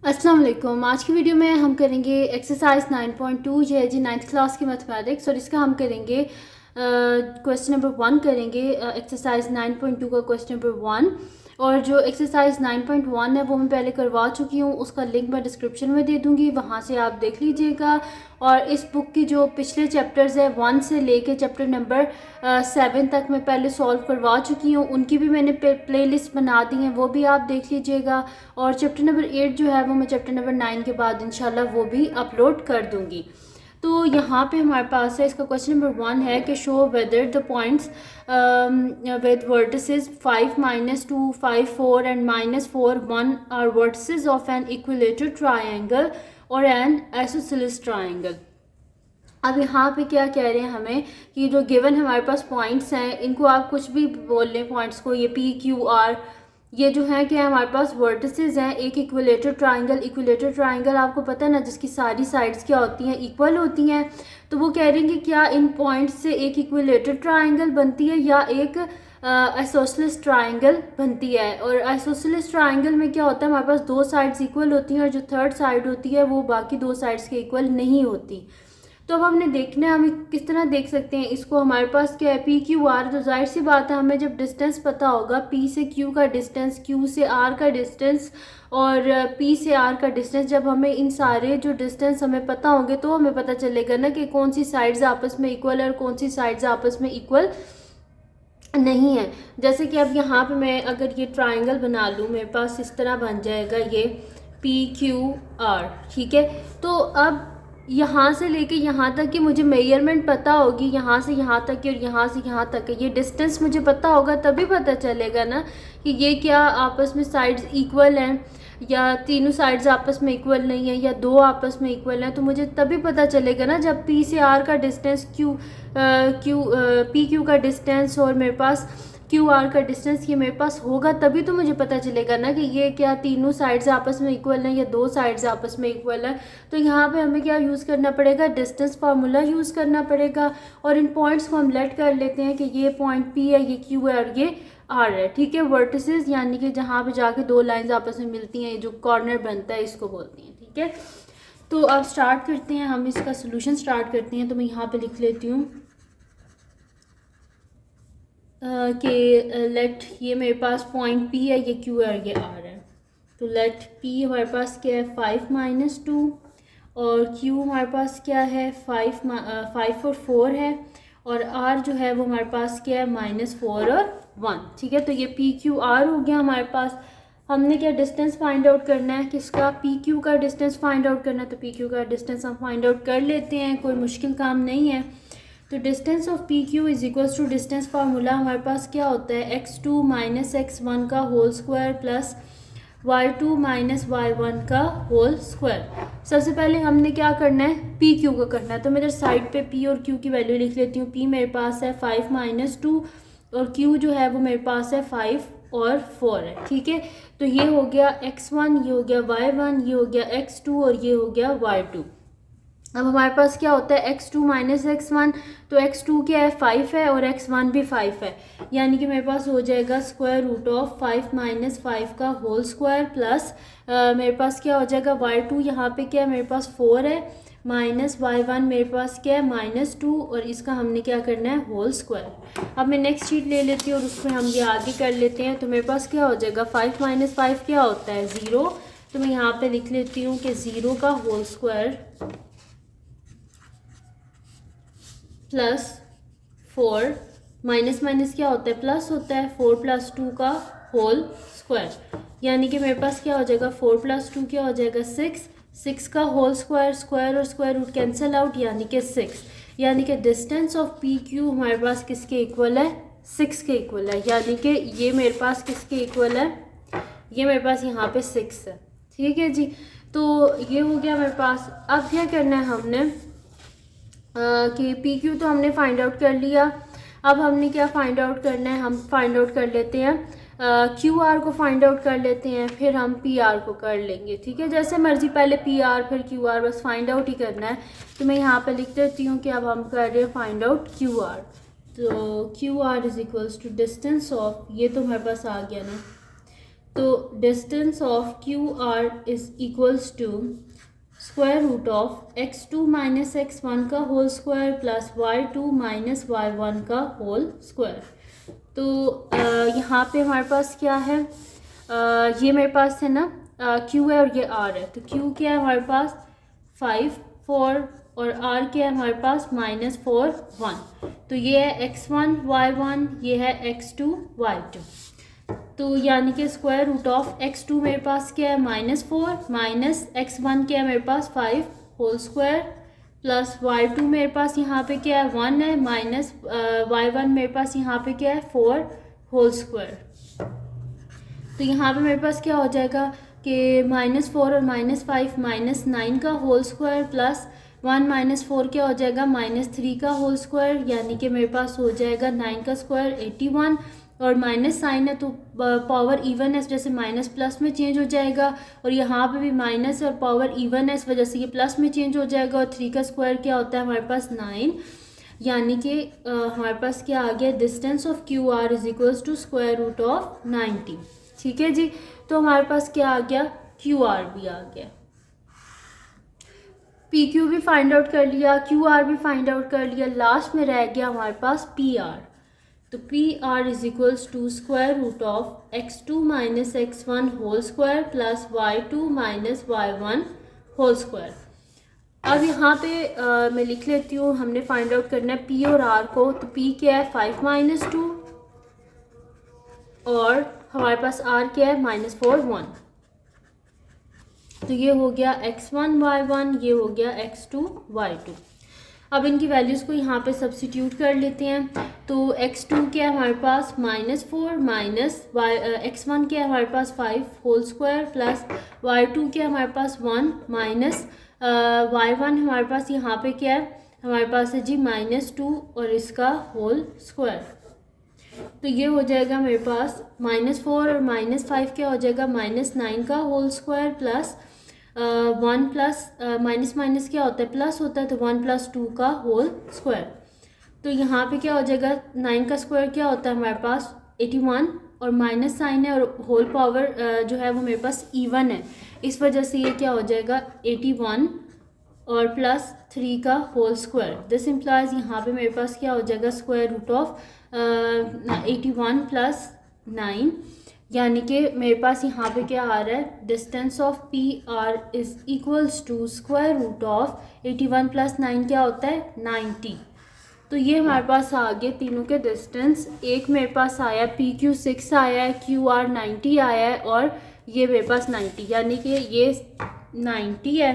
अस्सलाम वालेकुम। आज की वीडियो में हम करेंगे एक्सरसाइज 9.2 ये है जी 9th क्लास की मैथमेटिक्स और इसका हम करेंगे क्वेश्चन नंबर 1 करेंगे एक्सरसाइज 9.2 का क्वेश्चन नंबर 1। और जो एक्सरसाइज 9.1 है वो मैं पहले करवा चुकी हूँ, उसका लिंक मैं डिस्क्रिप्शन में दे दूँगी, वहाँ से आप देख लीजिएगा। और इस बुक की जो पिछले चैप्टर्स है 1 से लेके चैप्टर नंबर 7 तक मैं पहले सॉल्व करवा चुकी हूँ, उनकी भी मैंने प्ले लिस्ट बना दी है, वो भी आप देख लीजिएगा। और चैप्टर नंबर 8 जो है वो मैं चैप्टर नंबर 9 के बाद इंशाल्लाह वो भी अपलोड कर दूँगी। तो यहाँ पे हमारे पास है, इसका क्वेश्चन नंबर 1 है कि show whether the points with vertices 5 -2 5 4 and -4 1 are vertices of an equilateral triangle और एन आइसोसेलेस ट्रायंगल। अब यहाँ पे क्या कह रहे हैं हमें कि जो गिवन हमारे पास पॉइंट्स हैं, इनको आप कुछ भी बोल लें पॉइंट्स को, ये पी क्यू आर, ये जो है क्या हमारे पास वर्टिसेस हैं। एक इक्विलेटर ट्रायंगल आपको पता है ना, जिसकी सारी साइड्स क्या होती हैं, इक्वल होती हैं। तो वो कह रहे हैं कि क्या इन पॉइंट्स से एक इक्विलेटर ट्रायंगल बनती है या एक आइसोसेलेस ट्रायंगल बनती है। और आइसोसेलेस ट्रायंगल में क्या होता है, हमारे पास दो साइड्स इक्वल होती हैं और जो थर्ड साइड होती है वो बाकी दो साइड्स के इक्वल नहीं होती। तो अब हमने देखना है हम किस तरह देख सकते हैं इसको। हमारे पास क्या है, पी क्यू आर, तो जाहिर सी बात है हमें जब डिस्टेंस पता होगा, पी से क्यू का डिस्टेंस, क्यू से आर का डिस्टेंस और पी से आर का डिस्टेंस, जब हमें इन सारे जो डिस्टेंस हमें पता होंगे तो हमें पता चलेगा ना कि कौन सी साइड्स आपस में इक्वल है और कौन सी साइड्स आपस में इक्वल नहीं है। जैसे कि अब यहाँ पे मैं अगर ये ट्राइंगल बना लूँ, मेरे पास इस तरह बन जाएगा ये पी क्यू आर, ठीक है। तो अब यहाँ से लेके यहाँ तक की मुझे मेजरमेंट पता होगी, यहाँ से यहाँ तक की और यहाँ से यहाँ तक है, ये डिस्टेंस मुझे पता होगा, तभी पता चलेगा ना कि ये क्या आपस में साइड्स इक्वल हैं या तीनों साइड्स आपस में इक्वल नहीं है या दो आपस में इक्वल हैं। तो मुझे तभी पता चलेगा ना जब पी से आर का डिस्टेंस पी क्यू का डिस्टेंस और मेरे पास क्यू आर का डिस्टेंस ये मेरे पास होगा, तभी तो मुझे पता चलेगा ना कि ये क्या तीनों साइड्स आपस में इक्वल हैं या दो साइड्स आपस में इक्वल है। तो यहाँ पे हमें क्या यूज़ करना पड़ेगा, डिस्टेंस फार्मूला यूज़ करना पड़ेगा। और इन पॉइंट्स को हम लेट कर लेते हैं कि ये पॉइंट पी है, ये क्यू है और ये आर है, ठीक है। वर्टिसेस यानी कि जहाँ पे जाके दो लाइंस आपस में मिलती हैं, जो कॉर्नर बनता है इसको बोलते हैं, ठीक है। तो अब स्टार्ट करते हैं, हम इसका सोल्यूशन स्टार्ट करते हैं। तो मैं यहाँ पे लिख लेती हूँ कि लेट, ये मेरे पास पॉइंट पी है, ये क्यू है और ये आर है। तो लेट पी हमारे पास क्या है 5 -2 और क्यू हमारे पास क्या है 5 और 4 है और आर जो है वो हमारे पास क्या है -4 और 1, ठीक है। तो ये पी क्यू आर हो गया हमारे पास। हमने क्या डिस्टेंस फाइंड आउट करना है, किसका, पी क्यू का डिस्टेंस फाइंड आउट करना है। तो पी क्यू का डिस्टेंस हम फाइंड आउट कर लेते हैं, कोई मुश्किल काम नहीं है। तो distance of P Q is equals to distance formula हमारे पास क्या होता है, x2 - x1 का whole square plus y2 - y1 का होल स्क्वायर। सबसे पहले हमने क्या करना है, पी क्यू का करना है। तो मैं इधर साइड पे पी और क्यू की वैल्यू लिख लेती हूँ। पी मेरे पास है 5 -2 और क्यू जो है वो मेरे पास है 5 और 4 है, ठीक है। तो ये हो गया x1, ये हो गया y1, ये हो गया x2 और ये हो गया y2। अब हमारे पास क्या होता है x2 - x1, तो x2 क्या है 5 है और x1 भी 5 है, यानी कि मेरे पास हो जाएगा स्क्वायर रूट ऑफ 5 - 5 का होल स्क्वायर प्लस मेरे पास क्या हो जाएगा y2, यहाँ पे क्या है मेरे पास 4 है, माइनस y1 मेरे पास क्या है -2 और इसका हमने क्या करना है होल स्क्वायर। अब मैं नेक्स्ट शीट ले लेती हूँ और उसमें हम ये आगे कर लेते हैं। तो मेरे पास क्या हो जाएगा 5 - 5 क्या होता है 0। तो मैं यहाँ पे लिख लेती हूँ कि 0 का whole square plus 4, minus minus क्या होता है प्लस होता है, 4 + 2 का होल स्क्वायर, यानी कि मेरे पास क्या हो जाएगा 4 + 2 क्या हो जाएगा 6, 6 का होल स्क्वायर, स्क्वायर और स्क्वायर रूट कैंसिल आउट यानी कि 6। यानी कि डिस्टेंस ऑफ पी क्यू हमारे पास किसके इक्वल है, 6 के इक्वल है। यानी कि ये मेरे पास किसके इक्वल है, ये मेरे पास यहाँ पे 6 है, ठीक है जी। तो ये हो गया मेरे पास। अब क्या करना है हमने कि पी क्यू तो हमने फाइंड आउट कर लिया। अब हमने क्या फाइंड आउट करना है, हम फाइंड आउट कर लेते हैं क्यू आर को फाइंड आउट कर लेते हैं, फिर हम पी आर को कर लेंगे, ठीक है। जैसे मर्जी, पहले पी आर फिर क्यू आर, बस फाइंड आउट ही करना है। तो मैं यहाँ पे लिख देती हूँ कि अब हम कर रहे हैं फाइंड आउट क्यू आर। तो Q R is equals to distance of, ये तो हमारे पास आ गया ना, तो distance of Q R is equals to square root of x2 minus x1 का whole square plus y2 minus y1 का होल स्क्वायर। तो यहाँ पे हमारे पास क्या है, ये मेरे पास है ना q है और ये r है। तो q क्या है हमारे पास 5 4 और r क्या है हमारे पास -4 1। तो ये है x1 y1, ये है x2 y2। तो यानी कि स्क्वायर रूट ऑफ x2 मेरे पास क्या है -4 माइनस x1 क्या है मेरे पास 5 होल स्क्वायर प्लस y2 मेरे पास यहाँ पे क्या है 1 है माइनस y1 मेरे पास यहाँ पे क्या है 4 होल स्क्वायर। तो यहाँ पे मेरे पास क्या हो जाएगा कि -4 और -5 -9 का होल स्क्वायर प्लस 1 -4 क्या हो जाएगा -3 का होल स्क्वायर, यानी कि मेरे पास हो जाएगा 9 का स्क्वायर 81 और माइनस साइन है तो पावर इवन है, जैसे माइनस प्लस में चेंज हो जाएगा और यहाँ पे भी माइनस और पावर इवन है इस वजह से ये प्लस में चेंज हो जाएगा। और 3 का स्क्वायर क्या होता है हमारे पास 9, यानी कि हमारे पास क्या आ गया distance of Q R is equals to square root of 90। ठीक है जी, तो हमारे पास क्या आ गया क्यू आर भी आ गया, पी क्यू भी फाइंड आउट कर लिया, क्यू आर भी फाइंड आउट कर लिया, लास्ट में रह गया हमारे पास पी आर। तो P R is equals to square root of x2 minus x1 whole square plus y2 minus y1 whole square. अब यहाँ पे मैं लिख लेती हूँ, हमने फाइंड आउट करना है p और r को। तो p क्या है 5 - 2 और हमारे पास r क्या है -4 1। तो ये हो गया x1 y1, ये हो गया x2 y2। अब इनकी वैल्यूज़ को यहाँ पे सब्स्टिट्यूट कर लेते हैं। तो x2 क्या है हमारे पास -4 माइनस x1 क्या है हमारे पास 5 होल स्क्वायर प्लस y2 क्या है हमारे पास 1 माइनस y1 हमारे पास यहाँ पे क्या है हमारे पास है जी -2 और इसका होल स्क्वायर। तो ये हो जाएगा मेरे पास -4 और -5 क्या हो जाएगा -9 का whole square plus 1 plus minus minus क्या होता है प्लस होता है, तो 1 + 2 का होल स्क्वायर। तो यहाँ पे क्या हो जाएगा 9 का स्क्वायर क्या होता है हमारे पास 81 और माइनस साइन है और होल पावर जो है वो मेरे पास इवन है, इस वजह से ये क्या हो जाएगा 81 और प्लस 3 का होल स्क्वायर। दिस इम्प्लाइज यहाँ पे मेरे पास क्या हो जाएगा स्क्वायर रूट ऑफ 81 प्लस 9, यानी कि मेरे पास यहाँ पे क्या आ रहा है distance of P R is equals to square root of 81 + 9 क्या होता है 90। तो ये हमारे पास आ गए तीनों के डिस्टेंस। एक मेरे पास आया पी क्यू 6 आया है, क्यू आर 90 आया है और ये मेरे पास 90, यानी कि ये 90 है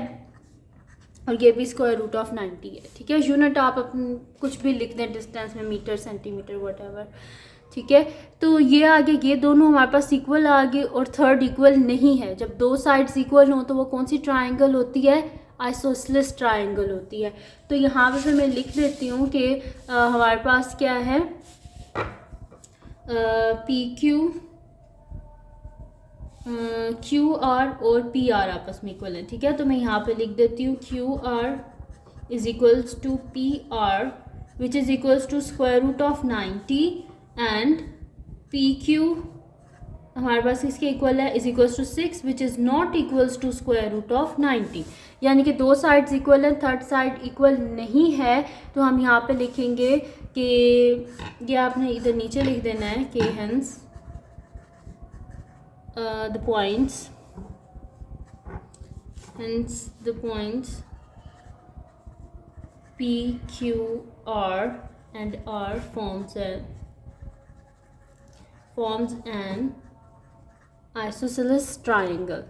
और ये भी स्क्वायर रूट ऑफ 90 है। ठीक है, यूनिट आप अपने कुछ भी लिख दें डिस्टेंस में, मीटर सेंटीमीटर व्हाटएवर। ठीक है, तो ये आगे ये दोनों हमारे पास इक्वल आ गए और थर्ड इक्वल नहीं है। जब दो साइड्स इक्वल हों तो वो कौन सी ट्रायंगल होती है आइसोसेलेस ट्रायंगल होती है। तो यहाँ पे फिर मैं लिख देती हूँ कि हमारे पास क्या है पी क्यू क्यू आर और पी आर आपस में इक्वल है। ठीक है, तो मैं यहाँ पे लिख देती हूँ Q R is equals to P R which is equals to square root of 90 and P Q हमारे पास इसके इक्वल है is equals to 6 which is not equals to square root of 90। यानी कि दो साइड्स इक्वल हैं, third side equal नहीं है। तो हम यहाँ पे लिखेंगे कि ये आपने इधर नीचे लिख देना है कि hence the points P, Q, R and R forms an isosceles triangle.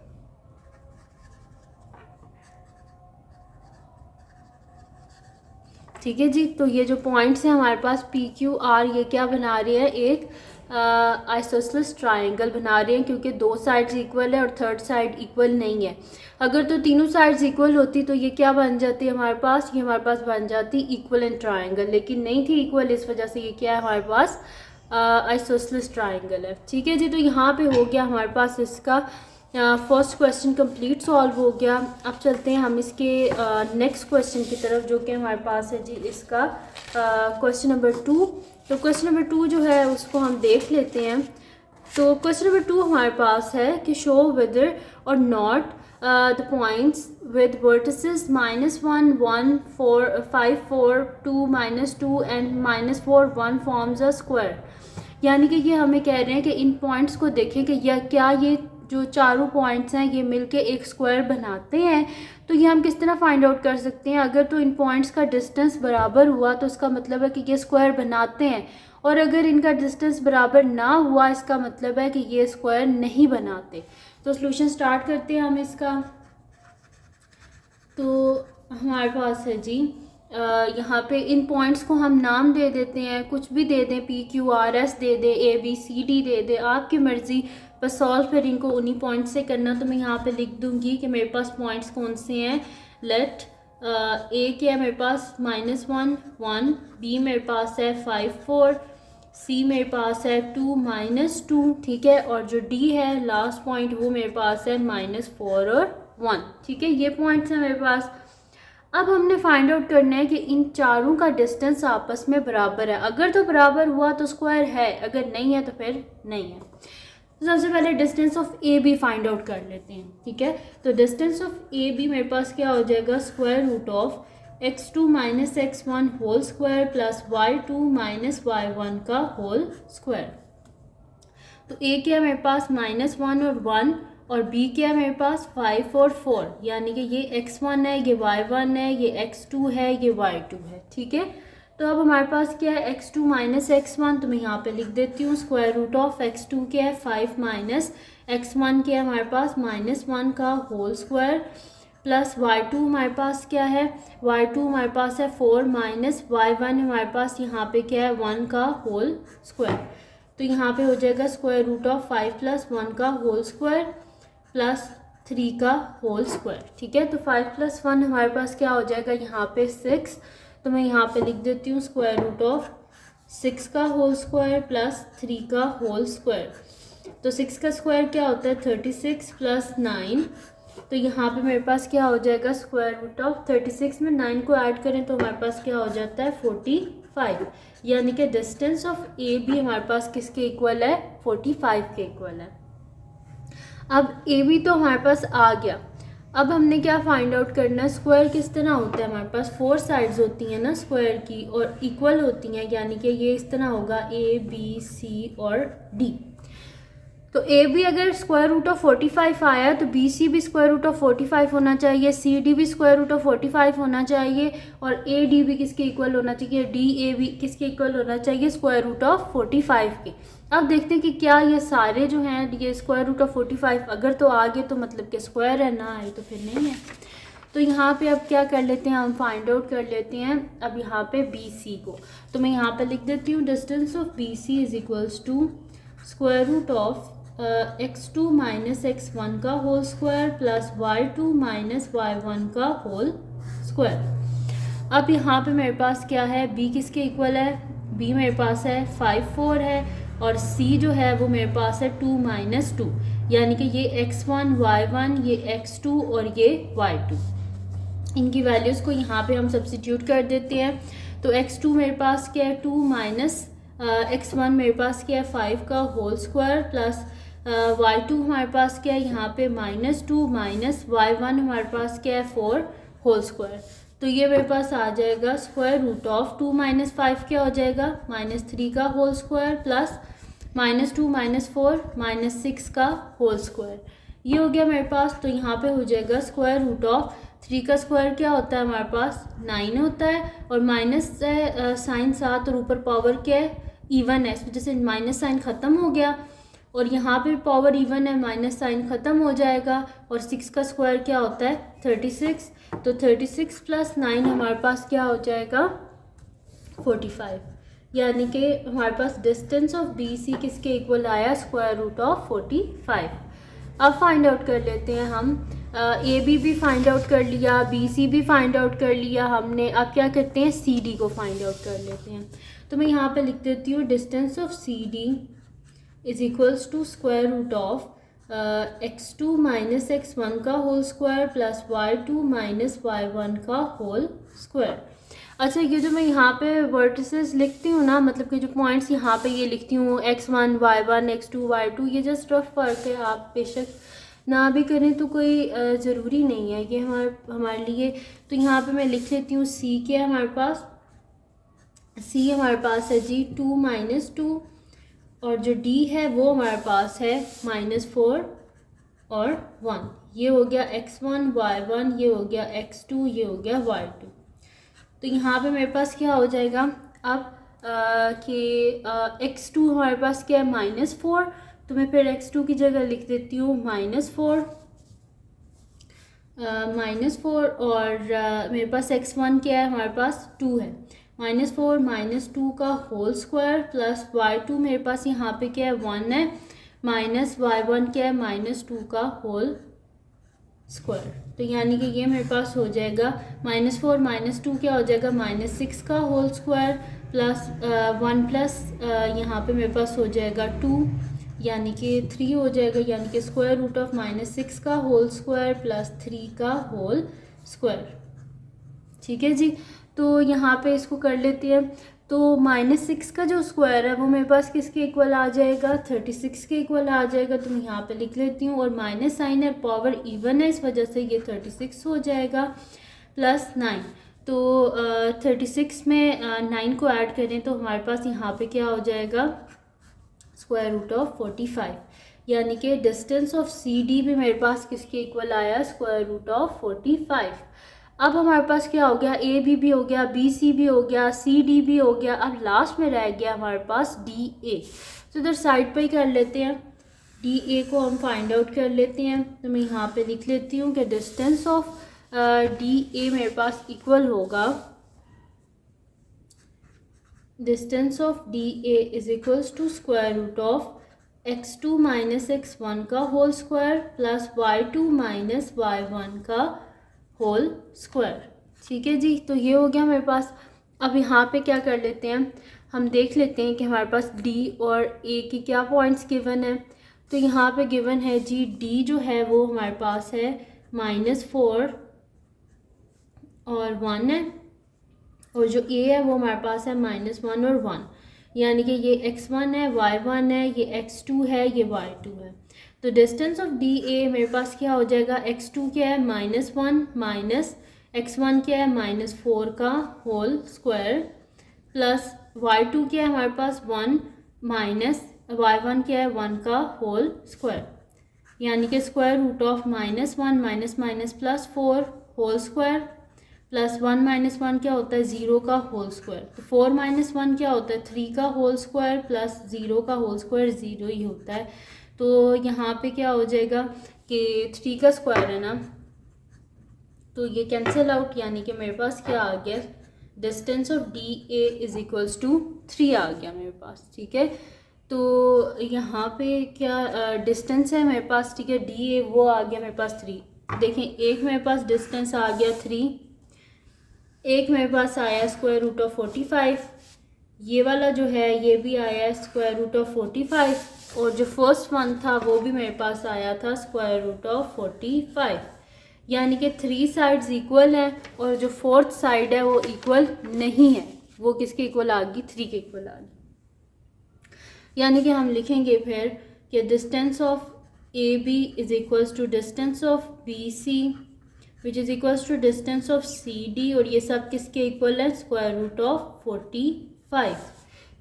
ठीक है जी, तो ये जो पॉइंट्स हैं हमारे पास P, Q, R ये क्या बना रही है एक आइसोसेलेस ट्रायंगल बना रहे हैं, क्योंकि दो साइड्स इक्वल है और थर्ड साइड इक्वल नहीं है। अगर तो तीनों साइड्स इक्वल होती तो ये क्या बन जाती है हमारे पास, ये हमारे पास बन जाती इक्वलेंट ट्रायंगल, लेकिन नहीं थी इक्वल, इस वजह से ये क्या है हमारे पास आइसोसेलेस ट्रायंगल है। ठीक है जी, तो यहाँ पे हो गया हमारे पास इसका फर्स्ट क्वेश्चन कंप्लीट सॉल्व हो गया। अब चलते हैं हम इसके नेक्स्ट क्वेश्चन की तरफ, जो कि हमारे पास है जी इसका क्वेश्चन नंबर 2। तो क्वेश्चन नंबर 2 जो है उसको हम देख लेते हैं। तो क्वेश्चन नंबर 2 हमारे पास है कि शो वेदर और not the points with vertices -1 1 4 5 4 2 -2 and -4 1 forms a square. यानी कि ये हमें कह रहे हैं कि इन पॉइंट्स को देखें कि क्या ये जो चारों पॉइंट्स हैं ये मिलके एक स्क्वायर बनाते हैं। तो ये हम किस तरह फाइंड आउट कर सकते हैं? अगर तो इन पॉइंट्स का डिस्टेंस बराबर हुआ तो इसका मतलब है कि ये स्क्वायर बनाते हैं, और अगर इनका डिस्टेंस बराबर ना हुआ इसका मतलब है कि ये स्क्वायर नहीं बनाते। तो सॉल्यूशन स्टार्ट करते हैं हम इसका। तो हमारे पास है जी यहाँ पे इन पॉइंट्स को हम नाम दे देते हैं, कुछ भी दे दें, PQRS दे दें, ABCD दे दें, आपकी मर्ज़ी। बस सॉल्व फिर इनको उन्हीं पॉइंट से करना। तो मैं यहाँ पे लिख दूँगी कि मेरे पास पॉइंट्स कौन से हैं। लेट A क्या है मेरे पास -1 1, B मेरे पास है 5 4, C मेरे पास है 2 -2, ठीक है, और जो D है लास्ट पॉइंट वो मेरे पास है -4 और 1, ठीक है। ये पॉइंट्स हैं मेरे पास। अब हमने फाइंड आउट करना है कि इन चारों का डिस्टेंस आपस में बराबर है। अगर तो बराबर हुआ तो स्क्वायर है, अगर नहीं है तो फिर नहीं है। तो सबसे पहले distance of A B find out कर लेते हैं, ठीक है। तो डिस्टेंस ऑफ ए बी मेरे पास क्या हो जाएगा, square root of x2 - x1 whole square plus y2 - y1 का होल स्क्वायर। तो ए क्या है मेरे पास -1 और 1, और b क्या है मेरे पास 5 और 4, यानी कि ये x1 है, ये y1 है, ये x2 है, ये y2 है, ठीक है। तो अब हमारे पास क्या है x2 - x1, तो मैं यहाँ पे लिख देती हूँ स्क्वायर रूट ऑफ x2 क्या है 5 माइनस x1 क्या है हमारे पास -1 का होल स्क्वायर प्लस y2 हमारे पास क्या है, y2 हमारे पास है 4 माइनस y1 हमारे पास यहाँ पे क्या है 1 का होल स्क्वायर। तो यहाँ पे हो जाएगा स्क्वायर रूट ऑफ 5 + 1 का होल स्क्वायर प्लस 3 का होल स्क्वायर, ठीक है। तो 5 + 1 हमारे पास क्या हो जाएगा यहाँ पे 6, तो मैं यहाँ पे लिख देती हूँ स्क्वायर रूट ऑफ 6 का होल स्क्वायर प्लस 3 का होल स्क्वायर। तो 6 का स्क्वायर क्या होता है 36 + 9, तो यहाँ पे मेरे पास क्या हो जाएगा स्क्वायर रूट ऑफ 36 में 9 को ऐड करें तो हमारे पास क्या हो जाता है 45, यानी कि डिस्टेंस ऑफ ए बी हमारे पास किसके इक्वल है 45 के इक्वल है। अब ए बी तो हमारे पास आ गया। अब हमने क्या फाइंड आउट करना है, स्क्वायर किस तरह होता है, हमारे पास 4 साइड्स होती हैं ना स्क्वायर की, और इक्वल होती हैं, यानी कि ये इस तरह होगा ABC और D। तो ए बी अगर स्क्वायर रूट ऑफ 45 आया तो BC भी स्क्वायर रूट ऑफ 45 होना चाहिए, CD भी स्क्वायर रूट ऑफ 45 होना चाहिए, और AD भी किसके इक्वल होना चाहिए, DA भी किसके इक्वल होना चाहिए स्क्वायर रूट ऑफ 45 के। अब देखते हैं कि क्या ये सारे जो हैं ये स्क्वायर रूट ऑफ 45 अगर तो आ गए तो मतलब कि स्क्वायर है, ना आए तो फिर नहीं है। तो यहाँ पे अब क्या कर लेते हैं हम फाइंड आउट कर लेते हैं अब यहाँ पे BC को। तो मैं यहाँ पे लिख देती हूँ distance of BC is equals to square root of x2 - x1 का whole square plus y2 - y1 का होल स्क्वायर। अब यहाँ पे मेरे पास क्या है, b किसके इक्वल है, b मेरे पास है 5 4 है, और c जो है वो मेरे पास है 2 - 2, यानी कि ये x1 y1 ये x2 और ये y2। इनकी वैल्यूज़ को यहाँ पे हम सब्स्टिट्यूट कर देते हैं। तो x2 मेरे पास क्या है 2 माइनस x1 मेरे पास क्या है 5 का होल स्क्वायर प्लस y2 हमारे पास क्या है यहाँ पे -2 माइनस y1 हमारे पास क्या है 4 होल स्क्वायर। तो ये मेरे पास आ जाएगा स्क्वायर रूट ऑफ 2 - 5 क्या हो जाएगा -3 का होल स्क्वायर प्लस -2 - 4 -6 का होल स्क्वायर। ये हो गया मेरे पास। तो यहाँ पे हो जाएगा स्क्वायर रूट ऑफ 3 का स्क्वायर क्या होता है हमारे पास 9 होता है, और माइनस साइन साथ और ऊपर पावर क्या है इवन है, इस वजह से माइनस साइन ख़त्म हो गया, और यहाँ पे पावर इवन है माइनस साइन ख़त्म हो जाएगा, और 6 का स्क्वायर क्या होता है 36। तो 36 + 9 हमारे पास क्या हो जाएगा 45, यानी कि हमारे पास डिस्टेंस ऑफ BC किसके इक्वल आया स्क्वायर रूट ऑफ 45। अब फाइंड आउट कर लेते हैं हम AB भी फाइंड आउट कर लिया, BC भी फाइंड आउट कर लिया हमने। अब क्या करते हैं CD को फाइंड आउट कर लेते हैं। तो मैं यहाँ पे लिख देती हूँ distance of CD is equals to square root of x2 - x1 का whole square plus y2 - y1 का होल स्क्वायर। अच्छा, ये जो मैं यहाँ पे वर्टिसेस लिखती हूँ ना, मतलब कि जो पॉइंट्स यहाँ पे ये लिखती हूँ x1 y1 x2 y2, ये जस्ट रफ वर्क है, आप बेशक ना भी करें तो कोई ज़रूरी नहीं है, ये हमारे लिए। तो यहाँ पे मैं लिख लेती हूँ c के हमारे पास, c हमारे पास है जी 2 - 2, और जो d है वो हमारे पास है -4 और 1। ये हो गया x1 y1, ये हो गया x2, ये हो गया y2। तो यहाँ पे मेरे पास क्या हो जाएगा अब कि x2 हमारे पास क्या है -4, तो मैं फिर x2 की जगह लिख देती हूँ -4 और मेरे पास x1 क्या है, हमारे पास 2 है, -4 - 2 का होल स्क्वायर प्लस y2 मेरे पास यहाँ पे क्या है 1 है, माइनस y1 क्या है -2 का होल स्क्वायर। तो यानी कि ये मेरे पास हो जाएगा -4 - 2 क्या हो जाएगा -6 का होल स्क्वायर प्लस 1 प्लस यहाँ पे मेरे पास हो जाएगा 2, यानी कि 3 हो जाएगा, यानी कि स्क्वायर रूट ऑफ -6 का होल स्क्वायर प्लस 3 का होल स्क्वायर। ठीक है जी, तो यहाँ पे इसको कर लेते हैं। तो -6 का जो स्क्वायर है वो मेरे पास किसके इक्वल आ जाएगा, 36 के इक्वल आ जाएगा। तो मैं यहाँ पे लिख लेती हूँ, और माइनस साइन है, पावर इवन है, इस वजह से ये 36 हो जाएगा प्लस 9। तो 36 में 9 को ऐड करें तो हमारे पास यहाँ पे क्या हो जाएगा, स्क्वायर रूट ऑफ 45, यानी कि डिस्टेंस ऑफ सी डी भी मेरे पास किसके इक्वल आया, स्क्वायर रूट ऑफ 45। अब हमारे पास क्या हो गया, ए भी हो गया, बी सी भी हो गया, सी डी भी हो गया, अब लास्ट में रह गया हमारे पास डी ए। तो इधर साइड पे ही कर लेते हैं, डी ए को हम फाइंड आउट कर लेते हैं। तो मैं यहाँ पे लिख लेती हूँ कि डिस्टेंस ऑफ डी ए मेरे पास इक्वल होगा, distance of D A is equals to square root of x2 - x1 का whole square plus y2 - y1 का होल स्क्वायर। ठीक है जी, तो ये हो गया मेरे पास। अब यहाँ पे क्या कर लेते हैं, हम देख लेते हैं कि हमारे पास D और A की क्या पॉइंट्स गिवन है। तो यहाँ पे गिवन है जी, D जो है वो हमारे पास है -4 और 1 है, और जो A है वो हमारे पास है -1 और 1, यानी कि ये x1 है, y1 है, ये x2 है, ये y2 है। तो डिस्टेंस ऑफ डी ए मेरे पास क्या हो जाएगा, x2 क्या है -1 माइनस x1 क्या है -4 का होल स्क्वायर प्लस y2 क्या है हमारे पास 1 माइनस y1 क्या है 1 का होल स्क्वायर, यानी कि square root of -1 minus minus plus 4 whole square plus 1 - 1 क्या होता है 0 का होल स्क्वायर। तो 4 - 1 क्या होता है 3 का होल स्क्वायर प्लस 0 का होल स्क्वायर 0 ही होता है। तो यहाँ पे क्या हो जाएगा कि 3 का स्क्वायर है ना, तो ये कैंसिल आउट, यानी कि मेरे पास क्या आ गया, distance of D A is equals to 3 आ गया मेरे पास। ठीक है, तो यहाँ पे क्या डिस्टेंस है मेरे पास, ठीक है, डी ए वो आ गया मेरे पास 3। देखें, एक मेरे पास डिस्टेंस आ गया 3, एक मेरे पास आया स्क्वायर रूट ऑफ 45, ये वाला जो है ये भी आया स्क्वायर रूट ऑफ 45, और जो फर्स्ट वन था वो भी मेरे पास आया था स्क्वायर रूट ऑफ 45, यानी कि 3 साइड्स इक्वल हैं, और जो फोर्थ साइड है वो इक्वल नहीं है, वो किसके इक्वल आ गई, 3 के इक्वल आ गई। यानी कि हम लिखेंगे फिर कि distance of A B is equals to distance of B C which is equals to distance of C D, और ये सब किसके इक्वल है, स्क्वायर रूट ऑफ 45।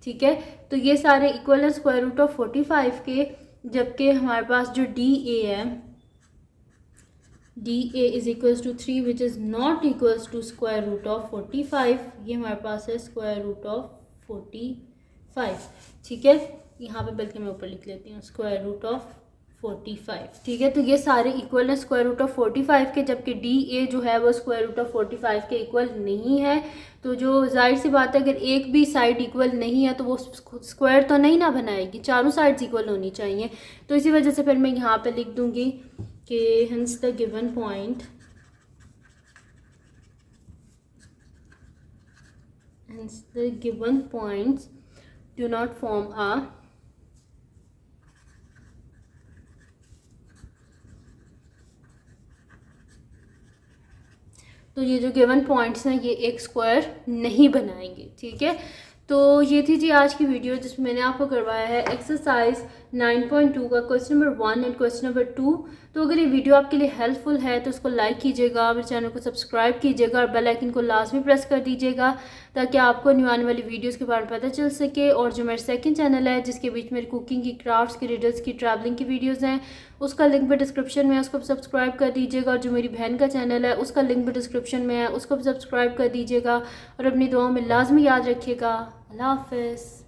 ठीक है, तो ये सारे इक्वल है स्क्वायर रूट ऑफ 45 के, जबकि हमारे पास जो डी ए है, D A is equals to 3 which is not equals to square root of 45, ये हमारे पास है स्क्वायर रूट ऑफ 45। ठीक है, यहाँ पे बल्कि मैं ऊपर लिख लेती हूँ स्क्वायर रूट ऑफ 45। ठीक है, तो ये सारे इक्वल हैं स्क्वायर रूट ऑफ 45 के, जबकि डी ए जो है वो स्क्वायर रूट ऑफ 45 के इक्वल नहीं है। तो जो जाहिर सी बात है, अगर एक भी साइड इक्वल नहीं है तो वो स्क्वायर तो नहीं ना बनाएगी, चारों साइड्स इक्वल होनी चाहिए। तो इसी वजह से फिर मैं यहाँ पे लिख दूँगी कि hence the given point, hence the given points do not form a तो ये जो गिवन पॉइंट्स हैं ये एक स्क्वायर नहीं बनाएंगे, ठीक है। तो ये थी जी आज की वीडियो जिसमें मैंने आपको करवाया है एक्सरसाइज 9.2 का question number 1 and question number 2। तो अगर ये वीडियो आपके लिए हेल्पफुल है तो उसको लाइक कीजिएगा, मेरे चैनल को सब्सक्राइब कीजिएगा और बेल आइकन को लाजमी प्रेस कर दीजिएगा ताकि आपको न्यू आने वाली वीडियोस के बारे में पता चल सके। और जो मेरा सेकंड चैनल है जिसके बीच मेरी कुकिंग की, क्राफ्ट्स की, रिडल्स की, ट्रैवलिंग की वीडियोज़ हैं, उसका लिंक भी डिस्क्रिप्शन में है, उसको भी सब्सक्राइब कर दीजिएगा। और जो मेरी बहन का चैनल है उसका लिंक भी डिस्क्रिप्शन में है, उसको भी सब्सक्राइब कर दीजिएगा। और अपनी दुआओं में लाजमी याद रखिएगा। अल्लाह हाफ़िज़।